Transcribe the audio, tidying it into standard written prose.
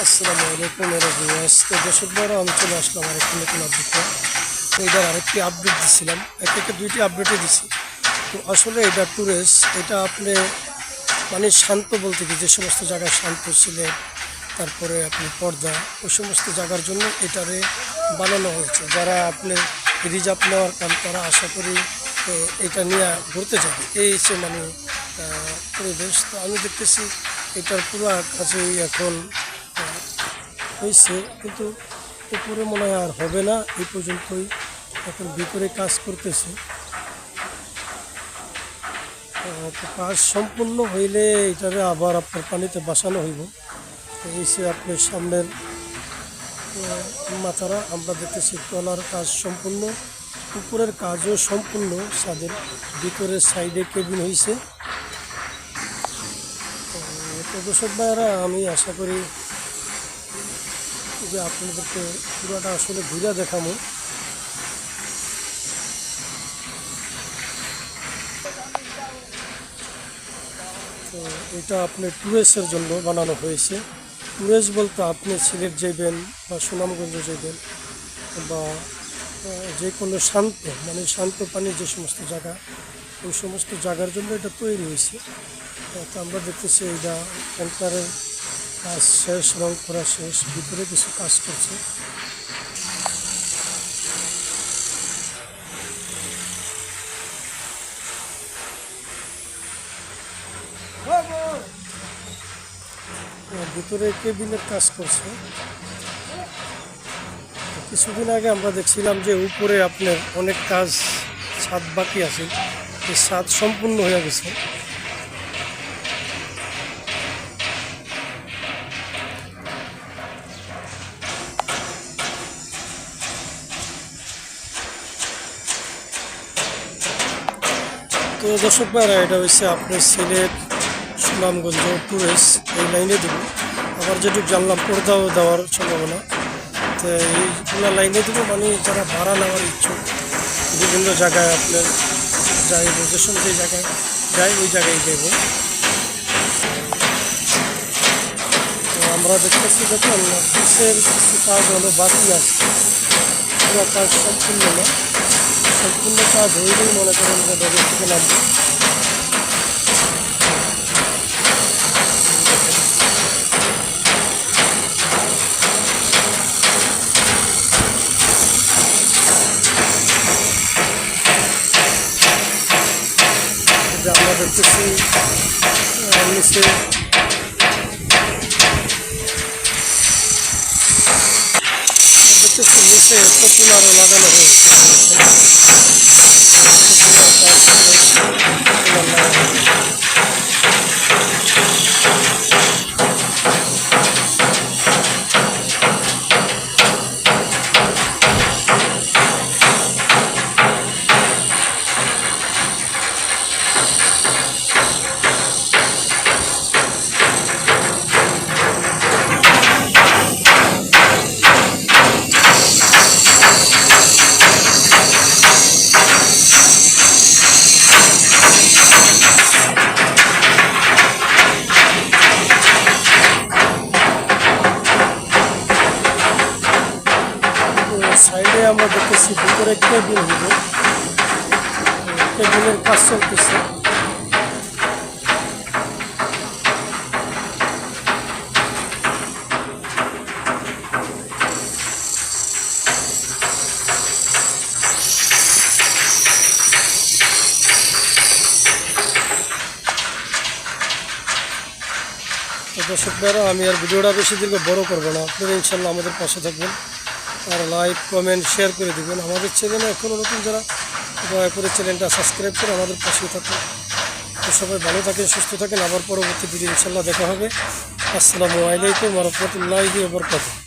আসসালামু আলাইকুম ভিউয়ার্স। তো দর্শক ভাইরা, আমি চলে আসলাম আরেকটি নতুন আপডেট। তো এটার আরেকটি আপডেট দিচ্ছিলাম, একে দুইটি আপডেটে দিছি। তো আসলে এটা ট্যুরেস, এটা আপনি মানে শান্ত বলতে কি, যে সমস্ত জায়গায় শান্ত ছিলেন, তারপরে আপনি পর্দা, ওই সমস্ত জায়গার জন্য এটারে বানানো হয়েছে। যারা আপনি রিজার্ভ নেওয়ার কাম, তারা আশা করি এটা নিয়ে ঘুরতে যাবে। এই হচ্ছে মানে পরিবেশ। তো আমি দেখতেছি এটার পুরো কাছেই এখন হয়েছে, কিন্তু উপরে মনে হয় আর হবে না। এই পর্যন্তই এখন ভিতরে কাজ করতেছে। তো কাজ সম্পূর্ণ হইলে এটারে আবার আপনার পানিতে বাসানো হইব। এই সে আপনার সামনের মাথারা আমরা দেখতেছি তলার কাজ সম্পূর্ণ, উপরের কাজও সম্পূর্ণ। ছাদের ভিতরের সাইডে কেবিন হয়েছে। তো দর্শক ভাইয়েরা, আমি আশা করি যে আপনাদেরকে পুরোটা আসলে ঘুরে দেখাবো। তো এটা আপনি ট্যুরিস্টের জন্য বানানো হয়েছে। ট্যুরিস্ট বলতে আপনি সিলেট যাইবেন বা সুনামগঞ্জ যাইবেন বা যে কোনো শান্ত মানে শান্ত পানির যে সমস্ত জায়গা, ওই সমস্ত জায়গার জন্য এটা তৈরি হয়েছে। তো আমরা দেখতেছি এটা ট্যাঙ্কারের কাজ শেষ, রং করা শেষ, ভিতরে কিছু কাজ করছে। ভিতরে কেবিনের কাজ করছে। কিছুদিন আগে আমরা দেখছিলাম যে উপরে আপনার অনেক কাজ, ছাদ বাকি আছে, এই ছাদ সম্পূর্ণ হয়ে গেছে। তো দর্শক ভাইরা, এটা হচ্ছে আপনার সিলেট সুনামগঞ্জ ট্যুরিস্ট এই লাইনে দেবো। আবার যেটুকু জানলাম পর্দাও দেওয়ার সম্ভাবনা। তো এইগুলো লাইনে দেবো, মানে যারা ভাড়া নেওয়ার ইচ্ছুক, বিভিন্ন জায়গায় আপনার যাই লোকেশন, যে জায়গায় যাই ওই জায়গায় দেবো। তো আমরা দেখতেছি দেখুন অফিসের কিছু কাজ হলো বাকি আছে, পুরো কাজ সম্পূর্ণ না। সম্পূর্ণ কাজ হইলেই মনে করেন যে ডবের থেকে নামবো। যে আমরা দেখতেছি নিচে দেখতেছি নিচে পপুলারও লাগানো হয়েছে। সাইডে আমরা দেখতেছি ভিতরে কেবিন হইব, কেবিনের কাজ চলতেছে। দর্শক ভাইরা, আমি আর ভিডিওটা বেশি দীর্ঘ বড় করবো না। আপনারা ইনশাল্লাহ আমাদের পাশে থাকবেন, আর লাইক কমেন্ট শেয়ার করে দেবেন। আমাদের চ্যানেলে এখনও নতুন যারা, দয়া করে চ্যানেলটা সাবস্ক্রাইব করে আমাদের পাশে থাকুন। তো সবাই ভালো থাকেন, সুস্থ থাকেন। আবার পরবর্তী ভিডিও ইনশাল্লাহ দেখা হবে। আসসালামু আলাইকুম ওয়া রাহমাতুল্লাহি ওয়া বারাকাতুহু।